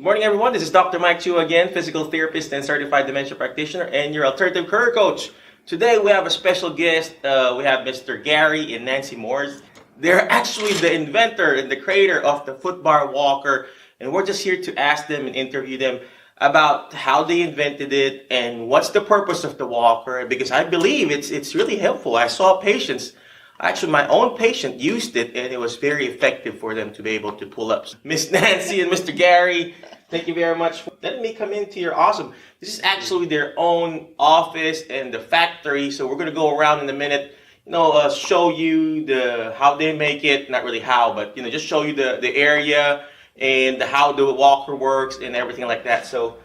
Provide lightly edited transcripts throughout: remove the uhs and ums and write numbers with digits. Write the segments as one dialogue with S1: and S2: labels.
S1: Morning, everyone. This is Dr. Mike Chu again, physical therapist and certified dementia practitioner, and your alternative career coach. Today, we have a special guest. We have Mr. Gary and Nancy Morris. They're actually the inventor and the creator of the Footbar walker, and we're just here to ask them and interview them about how they invented it and what's the purpose of the walker, because I believe it's really helpful. I saw patients, actually my own patient used it, and it was very effective for them to be able to pull up. Miss Nancy and Mr. Gary, thank you very much for letting me come into your awesome. This is actually their own office and the factory, so we're going to go around in a minute, show you how they make it, not really how, but just show you the area and how the walker works and everything like that. So,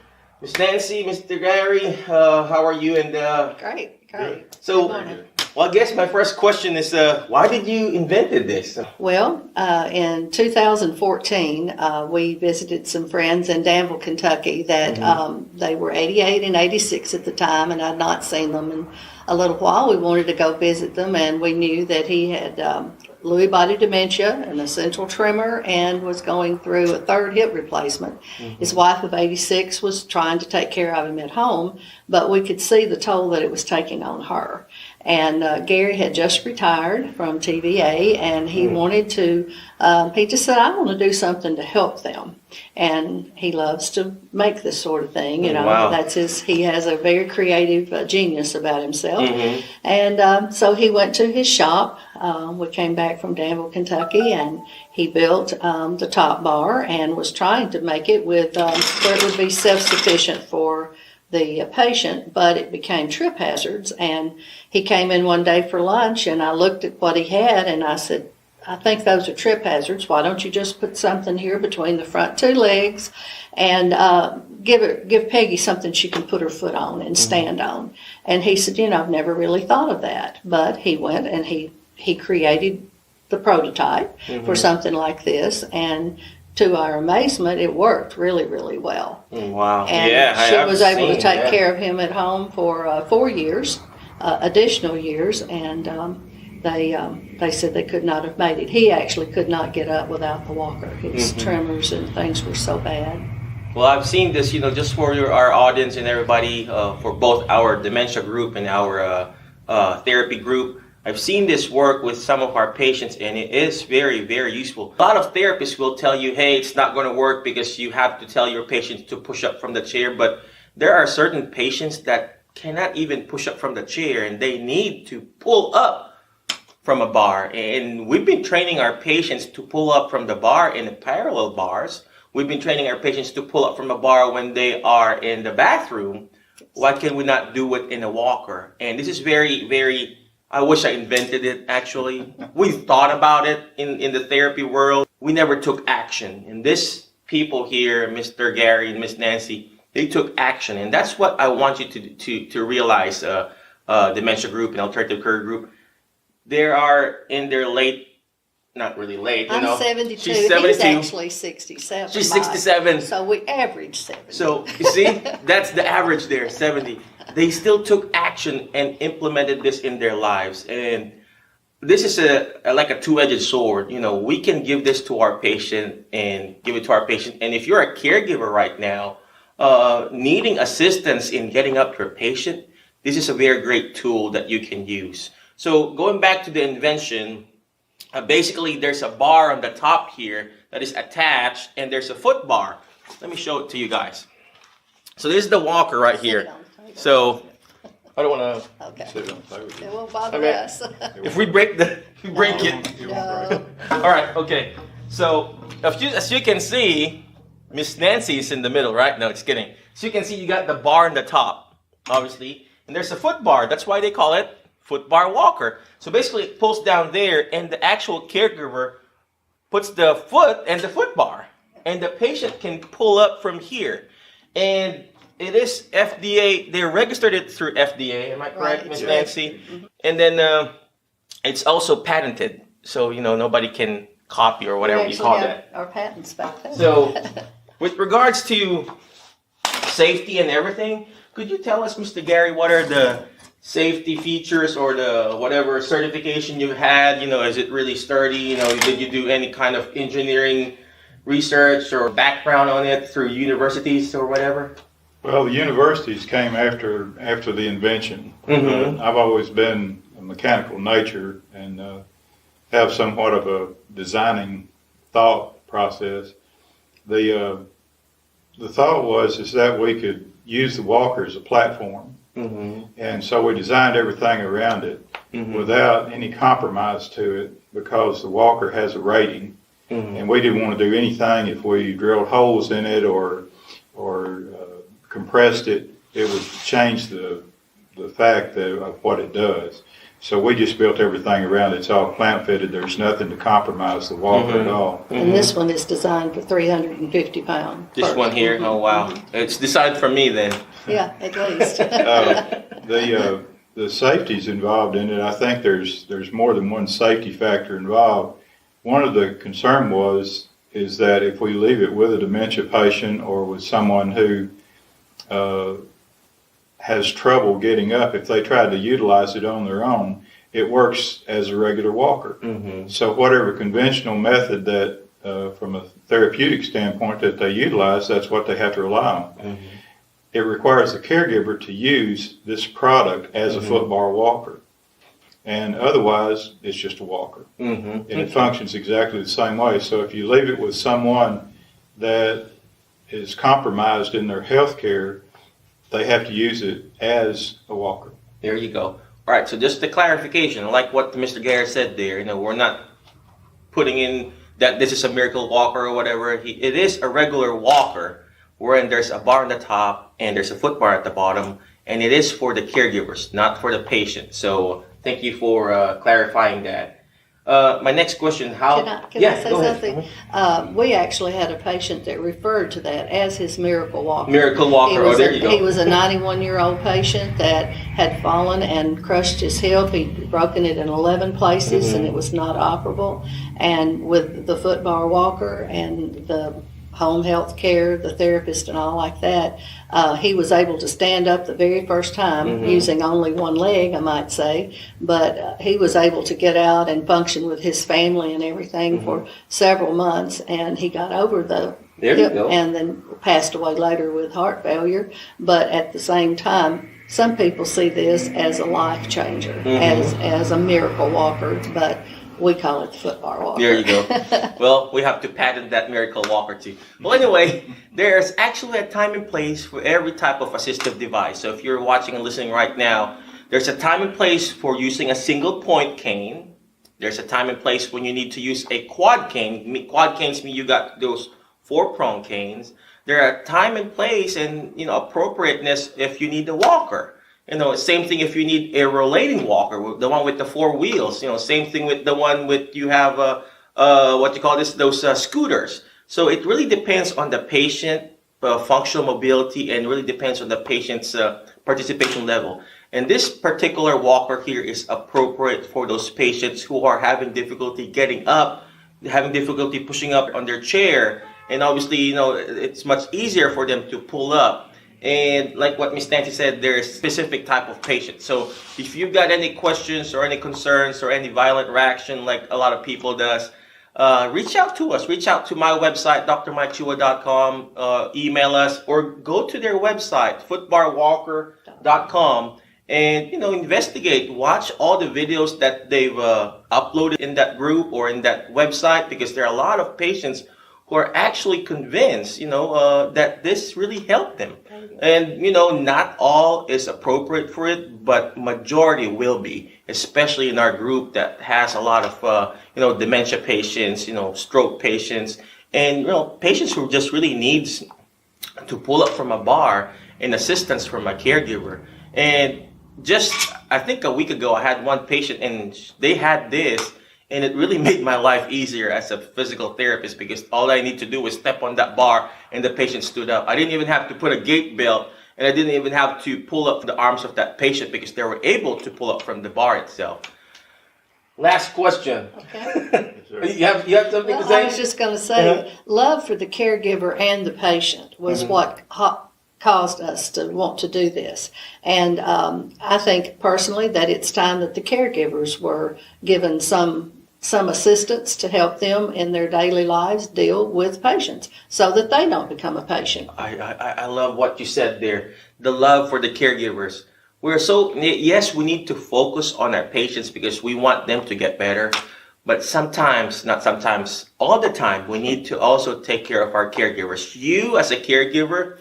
S1: Miss Nancy, Mr. Gary, how are you? And
S2: Great.
S1: So, I guess my first question is, why did you invented this?
S2: Well, in 2014, we visited some friends in Danville, Kentucky that they were 88 and 86 at the time, and I'd not seen them in a little while. We wanted to go visit them, and we knew that he had Lewy body dementia, an essential tremor, and was going through a third hip replacement. His wife of 86 was trying to take care of him at home, but we could see the toll that it was taking on her. And Gary had just retired from TVA, and he wanted to, he just said, I want to do something to help them. And he loves to make this sort of thing,
S1: Wow.
S2: He has a very creative genius about himself. And so he went to his shop. We came back from Danville, Kentucky, and he built the top bar and was trying to make it with where it would be self-sufficient for the patient, but it became trip hazards. And he came in one day for lunch, and I looked at what he had, and I said, I think those are trip hazards. Why don't you just put something here between the front two legs and give Peggy something she can put her foot on and stand on? And he said, I've never really thought of that. But he went and he created the prototype for something like this, and to our amazement, it worked really, really well.
S1: Wow.
S2: And she was able to take care of him at home for 4 years, additional years, and they said they could not have made it. He actually could not get up without the walker. His tremors and things were so bad.
S1: Well, I've seen this, just for our audience and everybody, for both our dementia group and our therapy group. I've seen this work with some of our patients, and it is very, very useful. A lot of therapists will tell you, hey, it's not going to work because you have to tell your patients to push up from the chair. But there are certain patients that cannot even push up from the chair, and they need to pull up from a bar. And we've been training our patients to pull up from the bar in the parallel bars. We've been training our patients to pull up from a bar when they are in the bathroom. Why can we not do it in a walker? And this is very, very, I wish I invented it, actually. We thought about it in the therapy world. We never took action. And this people here, Mr. Gary and Miss Nancy, they took action. And that's what I want you to realize, Dementia Group and Alternative Career Group. They are in their late, not really late,
S2: I'm 72.
S1: She's 72.
S2: He's actually 67.
S1: She's 67.
S2: So we average 70.
S1: So, you see, that's the average there, 70. They still took action and implemented this in their lives. And this is like a two-edged sword. We can give this to our patient and give it to our patient. And if you're a caregiver right now, needing assistance in getting up your patient, this is a very great tool that you can use. So going back to the invention, basically there's a bar on the top here that is attached, and there's a foot bar. Let me show it to you guys. So this is the walker right here. So I don't want to.
S2: Okay. It won't bother us.
S1: If we break it.
S2: No.
S1: All right. Okay. So as you can see, Miss Nancy is in the middle, right? No, just kidding. So you can see you got the bar on the top, obviously, and there's a foot bar. That's why they call it Footbar walker. So basically, it pulls down there, and the actual caregiver puts the foot and the foot bar, and the patient can pull up from here. And it is FDA. They registered it through FDA. Am I correct,
S2: Right.
S1: Miss Nancy? And then it's also patented, so nobody can copy or whatever you call that.
S2: Our patents back there.
S1: So, with regards to safety and everything, could you tell us, Mr. Gary, what are the safety features or the whatever certification you had? Is it really sturdy? Did you do any kind of engineering research or background on it through universities or whatever?
S3: Well, the universities came after the invention. I've always been a mechanical nature and have somewhat of a designing thought process. The thought is that we could use the walker as a platform, and so we designed everything around it without any compromise to it, because the walker has a rating, and we didn't want to do anything. If we drilled holes in it or compressed it, it would change the fact of what it does. So we just built everything around it. It's all plant fitted. There's nothing to compromise the walker at all.
S2: And this one is designed for 350 pounds.
S1: This one here? Oh, wow. It's designed for me then.
S2: Yeah, at least.
S3: The safeties involved in it, I think there's more than one safety factor involved. One of the concern is that if we leave it with a dementia patient or with someone who has trouble getting up, if they try to utilize it on their own, it works as a regular walker. So whatever conventional method that, from a therapeutic standpoint, that they utilize, that's what they have to rely on. It requires the caregiver to use this product as a Footbar walker. And otherwise, it's just a walker. And it functions exactly the same way. So if you leave it with someone that is compromised in their health care, they have to use it as a walker.
S1: There you go. All right, so just a clarification, like what Mr. Garrett said there, we're not putting in that this is a miracle walker or whatever. It is a regular walker, wherein there's a bar on the top and there's a foot bar at the bottom, and it is for the caregivers, not for the patient. So thank you for clarifying that. My next question, how...
S2: Can I say something? We actually had a patient that referred to that as his miracle walker.
S1: Miracle walker, there you go.
S2: He was a 91-year-old patient that had fallen and crushed his hip. He'd broken it in 11 places and it was not operable. And with the Footbar walker and the home health care, the therapist and all like that, he was able to stand up the very first time using only one leg, I might say, but he was able to get out and function with his family and everything for several months, and he got over the hip and then passed away later with heart failure. But at the same time, some people see this as a life changer, as a miracle walker, but we call it the Footbar walker.
S1: There you go. Well, we have to patent that miracle walker too. Well, anyway, there's actually a time and place for every type of assistive device. So if you're watching and listening right now, there's a time and place for using a single point cane. There's a time and place when you need to use a quad cane. Quad canes mean you got those 4-prong canes. There are time and place and appropriateness if you need a walker. Same thing if you need a rollating walker, the one with the 4 wheels. Same thing with the one with you have those scooters. So it really depends on the patient functional mobility, and really depends on the patient's participation level. And this particular walker here is appropriate for those patients who are having difficulty getting up, having difficulty pushing up on their chair, and obviously it's much easier for them to pull up. And like what Ms. Nancy said, there is specific type of patient. So if you've got any questions or any concerns or any violent reaction like a lot of people does, reach out to us. Reach out to my website, drmikechua.com, email us, or go to their website, footbarwalker.com, and investigate. Watch all the videos that they've uploaded in that group or in that website, because there are a lot of patients who are actually convinced, that this really helped them. And, not all is appropriate for it, but majority will be, especially in our group that has a lot of, dementia patients, stroke patients, and, patients who just really needs to pull up from a bar and assistance from a caregiver. And just, I think a week ago, I had one patient and they had this, and it really made my life easier as a physical therapist, because all I need to do is step on that bar and the patient stood up. I didn't even have to put a gait belt, and I didn't even have to pull up the arms of that patient, because they were able to pull up from the bar itself. Last question.
S2: Okay.
S1: you have something to say?
S2: I was just going to say, love for the caregiver and the patient was what caused us to want to do this. And I think personally that it's time that the caregivers were given some some assistance to help them in their daily lives deal with patients so that they don't become a patient.
S1: I love what you said there. The love for the caregivers. Yes, we need to focus on our patients because we want them to get better. But sometimes, not sometimes, all the time, we need to also take care of our caregivers. You as a caregiver,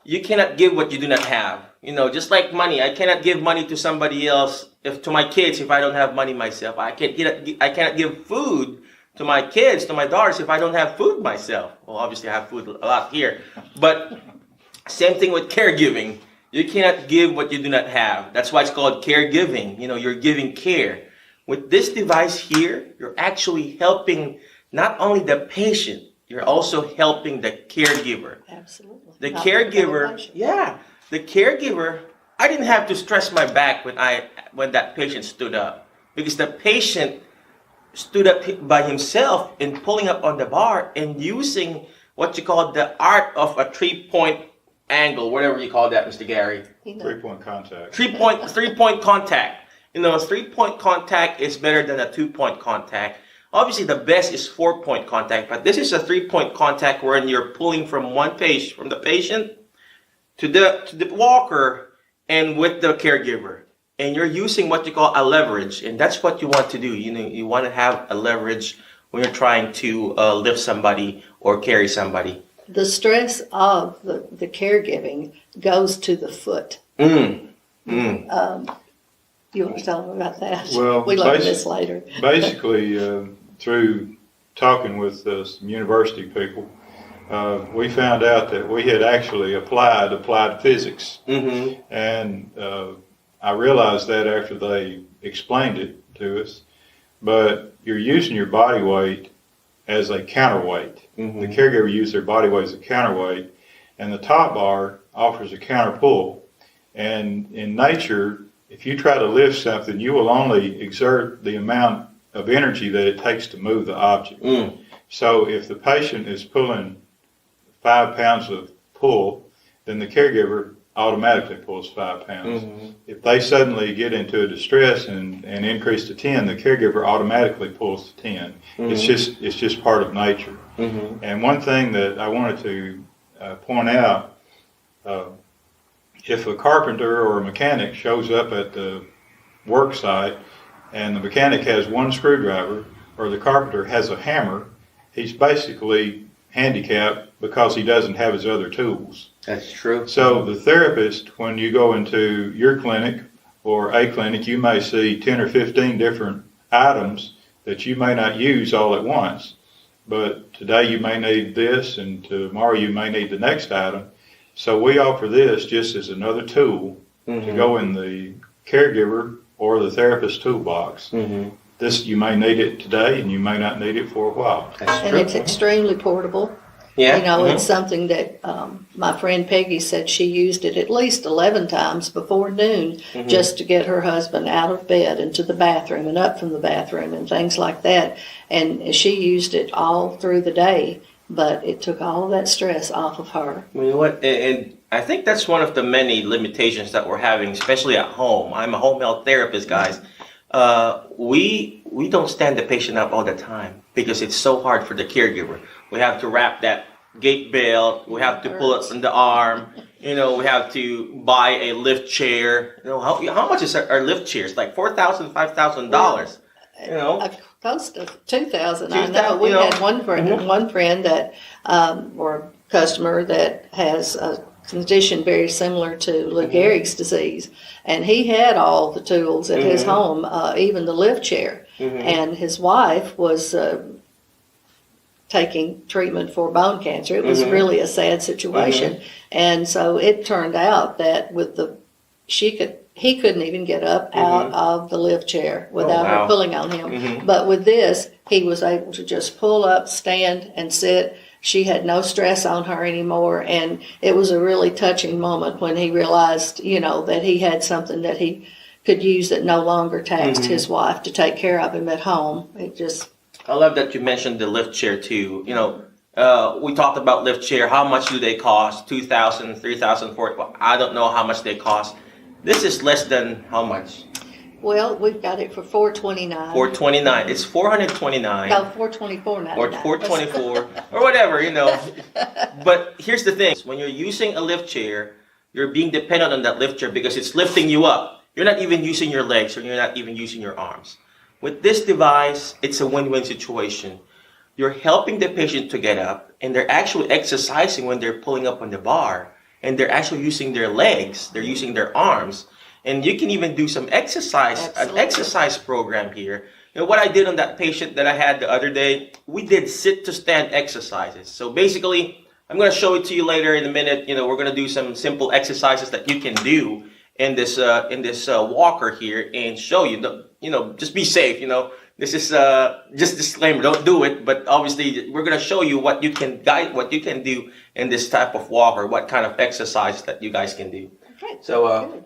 S1: you cannot give what you do not have. Just like money, I cannot give money to somebody else, to my kids, if I don't have money myself. I cannot give food to my kids, to my daughters, if I don't have food myself. Well, obviously I have food a lot here. But same thing with caregiving. You cannot give what you do not have. That's why it's called caregiving. You're giving care. With this device here, you're actually helping not only the patient, you're also helping the caregiver.
S2: Absolutely.
S1: The caregiver, the caregiver, I didn't have to stress my back when that patient stood up, because the patient stood up by himself in pulling up on the bar and using what you call the art of a 3-point angle, whatever you call that, Mr. Gary.
S3: 3-point contact.
S1: 3-point contact. A 3-point contact is better than a 2-point contact. Obviously, the best is 4-point contact, but this is a 3-point contact wherein you're pulling from the patient to the walker and with the caregiver. And you're using what you call a leverage, and that's what you want to do. You want to have a leverage when you're trying to lift somebody or carry somebody.
S2: The stress of the caregiving goes to the foot. You want to tell them about that?
S3: Well,
S2: we learn this later.
S3: Basically, through talking with some university people, we found out that we had actually applied physics. Mm-hmm. And I realized that after they explained it to us. But you're using your body weight as a counterweight. Mm-hmm. The caregiver uses their body weight as a counterweight, and the top bar offers a counter pull. And in nature, if you try to lift something, you will only exert the amount of energy that it takes to move the object. Mm. So if the patient is pulling 5 pounds of pull, then the caregiver automatically pulls 5 pounds. Mm-hmm. If they suddenly get into a distress and increase to 10, the caregiver automatically pulls to 10. Mm-hmm. It's just part of nature. Mm-hmm. And one thing that I wanted to point out, if a carpenter or a mechanic shows up at the work site and the mechanic has one screwdriver or the carpenter has a hammer, he's basically handicapped because he doesn't have his other tools.
S1: That's true.
S3: So the therapist, when you go into your clinic or a clinic, you may see 10 or 15 different items that you may not use all at once. But today you may need this and tomorrow you may need the next item. So we offer this just as another tool to go in the caregiver or the therapist toolbox. Mm-hmm. This, you may need it today and you may not need it for a while.
S2: And it's extremely portable. Yeah. It's something that my friend Peggy said she used it at least 11 times before noon just to get her husband out of bed and to the bathroom and up from the bathroom and things like that. And she used it all through the day, but it took all of that stress off of her.
S1: You know what? And I think that's one of the many limitations that we're having, especially at home. I'm a home health therapist, guys. We don't stand the patient up all the time because it's so hard for the caregiver. We have to wrap that gate belt. We have to pull it from the arm. We have to buy a lift chair. How much is our lift chair? It's like $4,000, $5,000.
S2: Close to $2,000. I know. We had one friend that, or a customer that has a condition very similar to Lou Gehrig's disease, and he had all the tools at his home, even the lift chair. And his wife was taking treatment for bone cancer. It was really a sad situation, and so it turned out that he couldn't even get up out of the lift chair without her pulling on him. But with this, he was able to just pull up, stand, and sit. She had no stress on her anymore, and it was a really touching moment when he realized, that he had something that he could use that no longer taxed his wife to take care of him at home.
S1: I love that you mentioned the lift chair too. We talked about lift chair. How much do they cost? $2,000, $3,000, $4,000. Well, I don't know how much they cost. This is less than how much?
S2: Well, we've got it for $429.
S1: $429. It's $429.
S2: No, $424.99.
S1: Or $424 or whatever, you know. But here's the thing: when you're using a lift chair, you're being dependent on that lift chair because it's lifting you up. You're not even using your legs, or you're not even using your arms. With this device, it's a win-win situation. You're helping the patient to get up, and they're actually exercising when they're pulling up on the bar, and they're actually using their legs, they're using their arms, and you can even do some exercise,
S2: Absolutely.
S1: an exercise program here. You know, what I did on that patient that I had the other day, we did sit to stand exercises. So basically, I'm going to show it to you later in a minute. You know, we're going to do some simple exercises that you can do in this walker here and show you. You know, just be safe. You know, this is just disclaimer. Don't do it. But obviously, we're going to show you what you can do in this type of walker. What kind of exercise that you guys can do.
S2: Okay.
S1: So,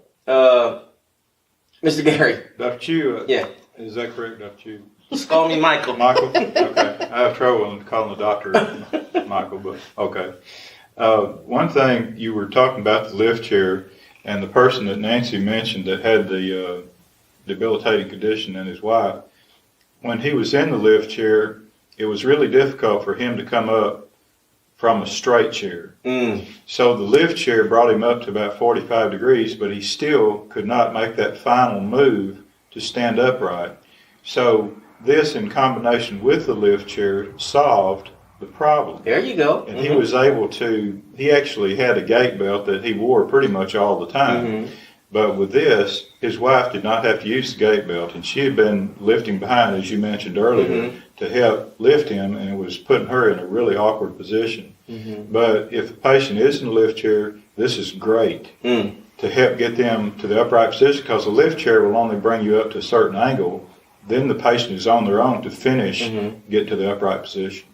S1: Mr. Gary.
S3: Dr. Chu,
S1: Yeah.
S3: is that correct, Dr. Chu?
S1: Just call me Michael.
S3: Michael? Okay. I have trouble in calling the doctor Michael, but okay. One thing, you were talking about the lift chair, and the person that Nancy mentioned that had the debilitating condition, and his wife, when he was in the lift chair, it was really difficult for him to come up from a straight chair. So the lift chair brought him up to about 45 degrees, but he still could not make that final move to stand upright. So this, in combination with the lift chair, solved the problem.
S1: There you go.
S3: And he was able to, he actually had a gait belt that he wore pretty much all the time. But with this, his wife did not have to use the gait belt, and she had been lifting behind, as you mentioned earlier, to help lift him, and it was putting her in a really awkward position. But if the patient is in a lift chair, this is great to help get them to the upright position, because the lift chair will only bring you up to a certain angle. Then the patient is on their own to finish, get to the upright position.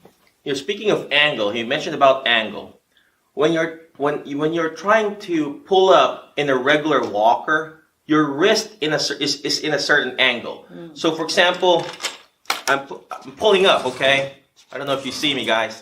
S1: You're speaking of angle. He mentioned about angle. When you're trying to pull up in a regular walker, your wrist is in a certain angle. So, for example, I'm pulling up. Okay, I don't know if you see me, guys.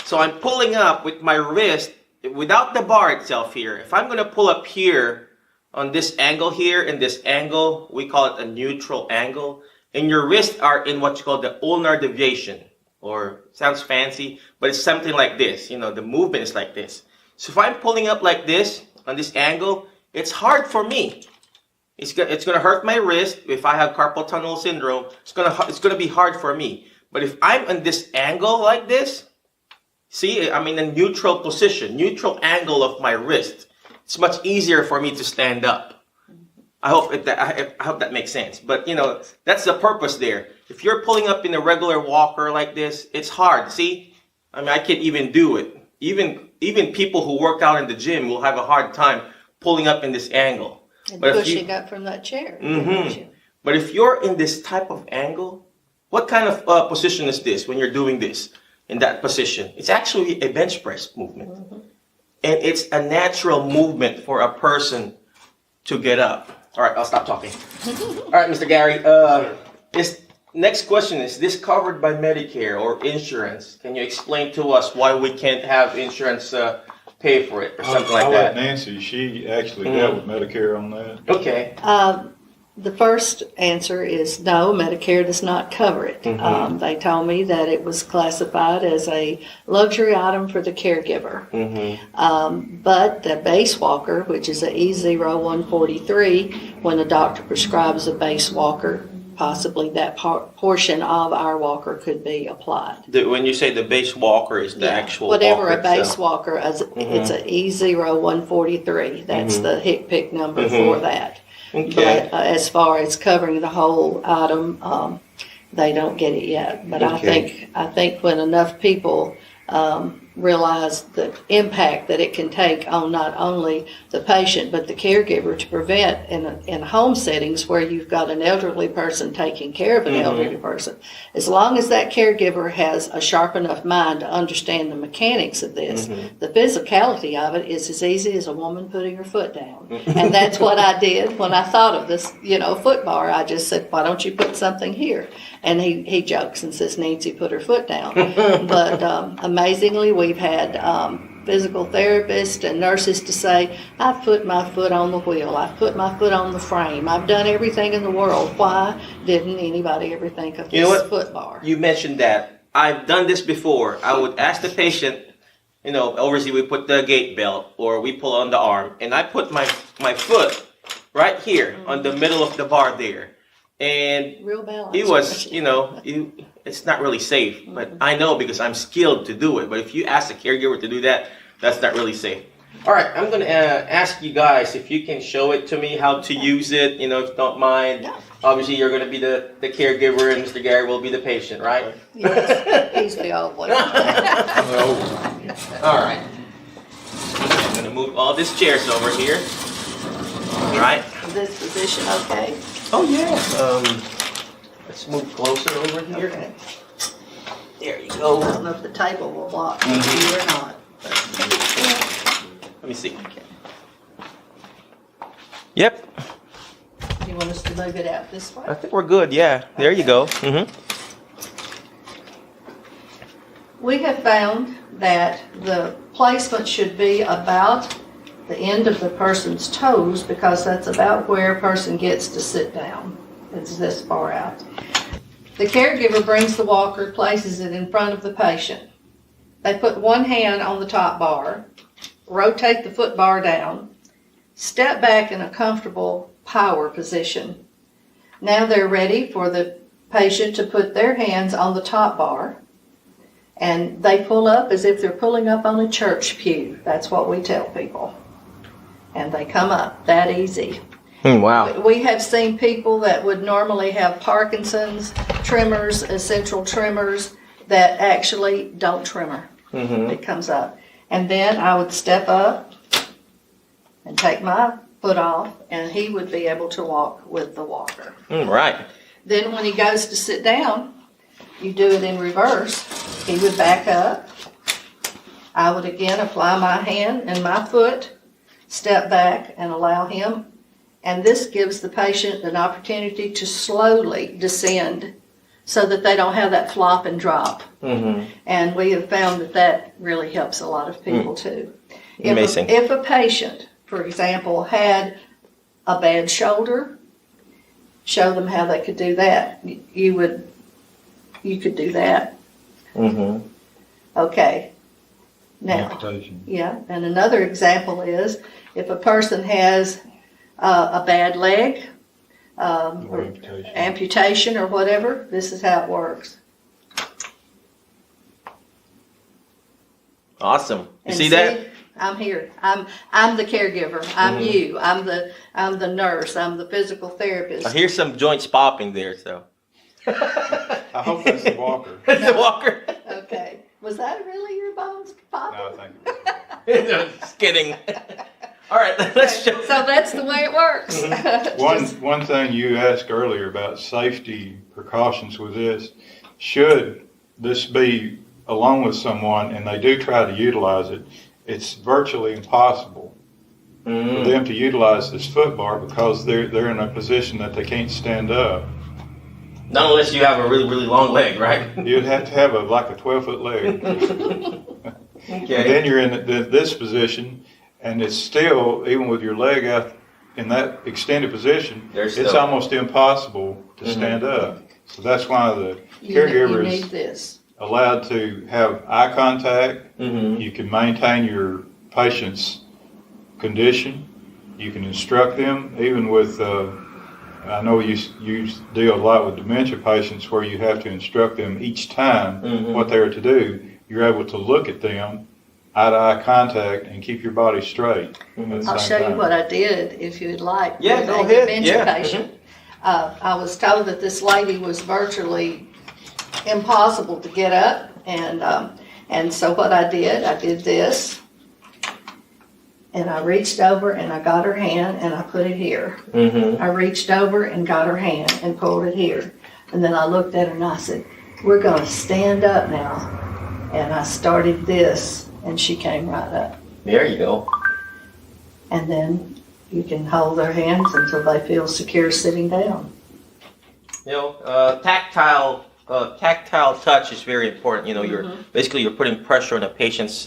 S1: So I'm pulling up with my wrist without the bar itself here. If I'm going to pull up here on this angle here, in this angle, we call it a neutral angle. And your wrists are in what's called the ulnar deviation, or sounds fancy, but it's something like this. You know, the movement is like this. So if I'm pulling up like this on this angle, it's hard for me. It's going to hurt my wrist. If I have carpal tunnel syndrome, it's going to be hard for me. But if I'm on this angle like this, see, I'm in a neutral position, neutral angle of my wrist. It's much easier for me to stand up. I hope that makes sense. But, you know, that's the purpose there. If you're pulling up in a regular walker like this, it's hard. See? I mean, I can't even do it. Even people who work out in the gym will have a hard time pulling up in this angle.
S2: And
S1: but
S2: pushing up from that chair.
S1: But if you're in this type of angle, what kind of position is this when you're doing this in that position? It's actually a bench press movement. And it's a natural movement for a person to get up. All right, I'll stop talking. All right, Mr. Gary, next question, is this covered by Medicare or insurance? Can you explain to us why we can't have insurance pay for it or something like
S3: I'll
S1: that?
S3: let Nancy, she actually dealt with Medicare on that.
S1: Okay.
S2: The first answer is no, Medicare does not cover it. They told me that it was classified as a luxury item for the caregiver. But the base walker, which is a E0143, when the doctor prescribes a base walker, possibly that portion of our walker could be applied.
S1: When you say the base walker is the actual
S2: whatever
S1: walker
S2: a base
S1: itself.
S2: walker is, it's a E0143. That's the HCPC number for that.
S1: Okay.
S2: But as far as covering the whole item, they don't get it yet. But
S1: Okay.
S2: I think when enough people realize the impact that it can take on not only the patient but the caregiver, to prevent in home settings where you've got an elderly person taking care of an elderly person, as long as that caregiver has a sharp enough mind to understand the mechanics of this, the physicality of it is as easy as a woman putting her foot down. And that's what I did when I thought of this, Footbar. I just said, why don't you put something here? And he jokes and says, Nancy put her foot down. But amazingly, we've had physical therapists and nurses to say, I've put my foot on the wheel, I've put my foot on the frame, I've done everything in the world. Why didn't anybody ever think of this Footbar?
S1: You mentioned that. I've done this before. I would ask the patient, obviously we put the gait belt or we pull on the arm, and I put my foot right here on the middle of the bar there. And
S2: Real balance.
S1: it was, it's not really safe, but I know because I'm skilled to do it. But if you ask a caregiver to do that, that's not really safe. All right, I'm going to ask you guys if you can show it to me how to use it, if you don't mind.
S2: Yeah.
S1: Obviously, you're going to be the caregiver and Mr. Gary will be the patient, right?
S2: Yes, he's the old one.
S1: All right. I'm going to move all these chairs over here. All right.
S2: Is this position okay?
S1: Oh, yeah. Let's move closer over here.
S2: Okay.
S1: There you go.
S2: I don't know if the table will block you or not.
S1: Let me see. Yep.
S2: You want us to move it out this way?
S1: I think we're good. Yeah. There you go.
S2: We have found that the placement should be about the end of the person's toes because that's about where a person gets to sit down. It's this far out. The caregiver brings the walker, places it in front of the patient. They put one hand on the top bar, rotate the foot bar down, step back in a comfortable power position. Now they're ready for the patient to put their hands on the top bar, and they pull up as if they're pulling up on a church pew. That's what we tell people. And they come up that easy.
S1: Wow.
S2: We have seen people that would normally have Parkinson's, tremors, essential tremors, that actually don't tremor. It comes up. And then I would step up and take my foot off, and he would be able to walk with the walker.
S1: Right.
S2: Then when he goes to sit down, you do it in reverse. He would back up. I would again apply my hand and my foot, step back and allow him. And this gives the patient an opportunity to slowly descend so that they don't have that flop and drop. And we have found that that really helps a lot of people too.
S1: Amazing.
S2: If a patient, for example, had a bad shoulder, show them how they could do that. You could do that. Okay. Now,
S3: Amputation.
S2: yeah, and another example is if a person has a bad leg,
S3: Or
S2: or
S3: amputation.
S2: amputation or whatever, this is how it works.
S1: Awesome. You
S2: And
S1: see that?
S2: I'm here. I'm the caregiver. I'm you. I'm the nurse. I'm the physical therapist.
S1: I hear some joints popping there, so.
S3: I hope that's the walker.
S1: The walker.
S2: Okay. Was that really your bones popping?
S3: No, thank you.
S1: Just kidding. All right, let's show.
S2: So that's the way it works.
S3: One thing you asked earlier about safety precautions with this, should this be along with someone and they do try to utilize it, it's virtually impossible for them to utilize this foot bar because they're in a position that they can't stand up.
S1: Not unless you have a really, really long leg, right?
S3: You'd have to have like a 12-foot leg.
S1: Okay.
S3: And then you're in this position, and it's still, even with your leg out in that extended position, it's almost impossible to stand up. So that's why the caregiver
S2: you need
S3: is
S2: this.
S3: allowed to have eye contact. You can maintain your patient's condition. You can instruct them, even with, I know you deal a lot with dementia patients where you have to instruct them each time what they're to do. You're able to look at them, eye-to-eye contact, and keep your body straight.
S2: I'll show you what I did if you'd like.
S1: Yeah,
S2: with
S1: go
S2: a
S1: ahead.
S2: dementia
S1: Yeah.
S2: patient. I was told that this lady was virtually impossible to get up, and so what I did this, and I reached over and I got her hand and I put it here. I reached over and got her hand and pulled it here, and then I looked at her and I said, "We're going to stand up now," and I started this, and she came right up.
S1: There you go.
S2: And then you can hold their hands until they feel secure sitting down.
S1: Tactile touch is very important. You're basically you're putting pressure on a patient's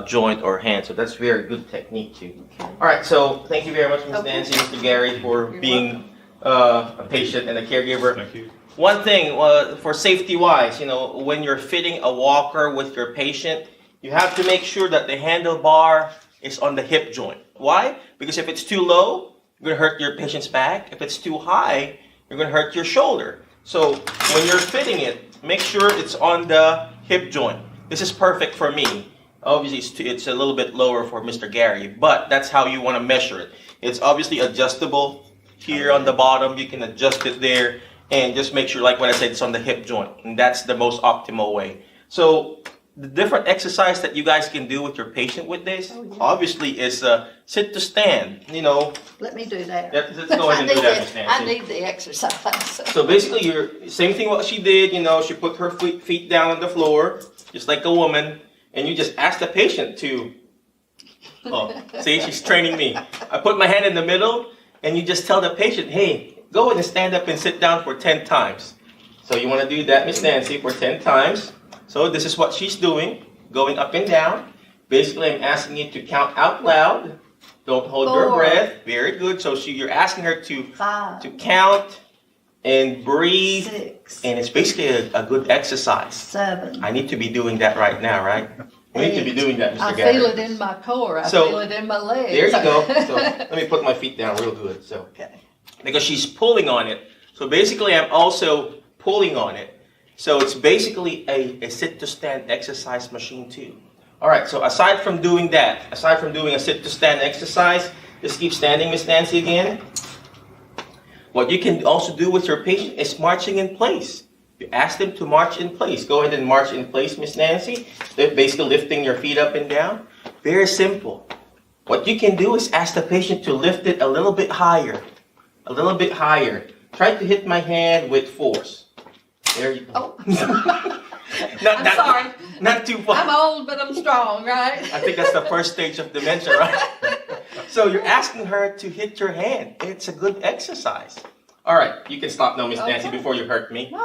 S1: joint or hand. So that's very good technique too. All right, so thank you very much, Ms.
S2: Okay.
S1: Nancy, Mr. Gary, for
S2: You're
S1: being a patient and a caregiver.
S3: Thank you.
S1: One thing, for safety wise, when you're fitting a walker with your patient, you have to make sure that the handlebar is on the hip joint. Why? Because if it's too low, you're going to hurt your patient's back. If it's too high, you're going to hurt your shoulder. So when you're fitting it, make sure it's on the hip joint. This is perfect for me. Obviously, it's a little bit lower for Mr. Gary, but that's how you want to measure it. It's obviously adjustable here on the bottom. You can adjust it there. And just make sure, like what I said, it's on the hip joint. And that's the most optimal way. So the different exercise that you guys can do with your patient with this, obviously, is sit to stand.
S2: Let me do that.
S1: Let's go ahead and do that, Ms. Nancy.
S2: I need the exercise.
S1: So basically, same thing what she did. She put her feet down on the floor, just like a woman. And you just ask the patient to, see, she's training me. I put my hand in the middle, and you just tell the patient, hey, go ahead and stand up and sit down for 10 times. So you want to do that, Miss Nancy, for 10 times. So this is what she's doing, going up and down. Basically, I'm asking you to count out loud. Don't hold your
S2: 4.
S1: breath. Very good. So you're asking her to
S2: 5.
S1: to count and breathe.
S2: 6.
S1: And it's basically a good exercise.
S2: 7.
S1: I need to be doing that right now, right? We need to be doing that, Mr.
S2: I
S1: Gary.
S2: feel it in my core. I
S1: So,
S2: feel it in my legs.
S1: There you go. So let me put my feet down real good. So.
S2: Okay.
S1: Because she's pulling on it. So basically, I'm also pulling on it. So it's basically a sit-to-stand exercise machine too. All right, so aside from doing that, aside from doing a sit-to-stand exercise, just keep standing, Miss Nancy, again. What you can also do with your patient is marching in place. You ask them to march in place. Go ahead and march in place, Miss Nancy. They're basically lifting your feet up and down. Very simple. What you can do is ask the patient to lift it a little bit higher. A little bit higher. Try to hit my hand with force. There you go.
S2: Oh.
S1: I'm
S2: sorry.
S1: Not too far.
S2: I'm old, but I'm strong, right?
S1: I think that's the first stage of dementia, right? So you're asking her to hit your hand. It's a good exercise. All right, you can stop now, Miss Nancy,
S2: Okay.
S1: before you hurt me.
S2: No.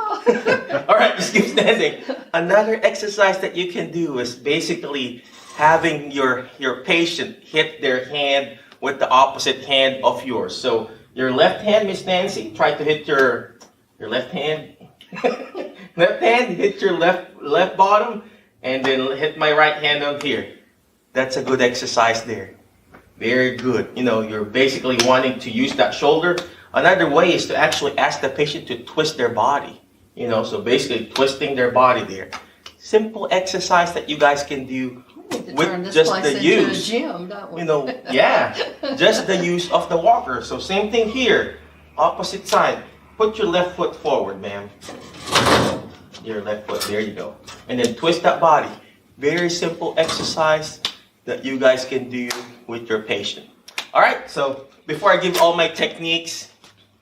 S1: All right, just keep standing. Another exercise that you can do is basically having your patient hit their hand with the opposite hand of yours. So your left hand, Miss Nancy, try to hit your left hand. Left hand, hit your left bottom, and then hit my right hand on here. That's a good exercise there. Very good. You're basically wanting to use that shoulder. Another way is to actually ask the patient to twist their body. So basically twisting their body there. Simple exercise that you guys can do
S2: We need to
S1: with
S2: turn this
S1: just
S2: place
S1: the
S2: into
S1: use.
S2: a gym, don't we?
S1: Yeah, just the use of the walker. So same thing here, opposite side. Put your left foot forward, ma'am. Your left foot, there you go. And then twist that body. Very simple exercise that you guys can do with your patient. All right, so before I give all my techniques,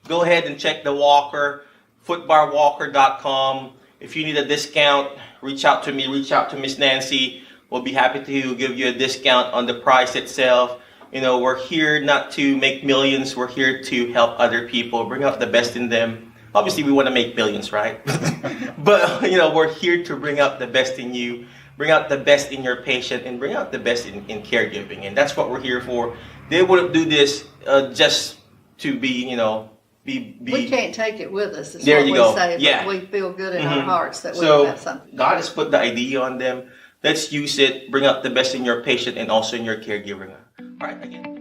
S1: go ahead and check the walker, footbarwalker.com. If you need a discount, reach out to me, reach out to Miss Nancy. We'll be happy to give you a discount on the price itself. We're here not to make millions. We're here to help other people, bring out the best in them. Obviously, we want to make millions, right? But, we're here to bring out the best in you, bring out the best in your patient, and bring out the best in caregiving. And that's what we're here for. They wouldn't do this just to be,
S2: We can't take it with us. Is
S1: There
S2: what
S1: you
S2: we
S1: go.
S2: say,
S1: Yeah.
S2: but we feel good in our
S1: Mhm.
S2: hearts that we've
S1: So
S2: got something.
S1: God has put the idea on them. Let's use it, bring out the best in your patient and also in your caregiver. All right, again.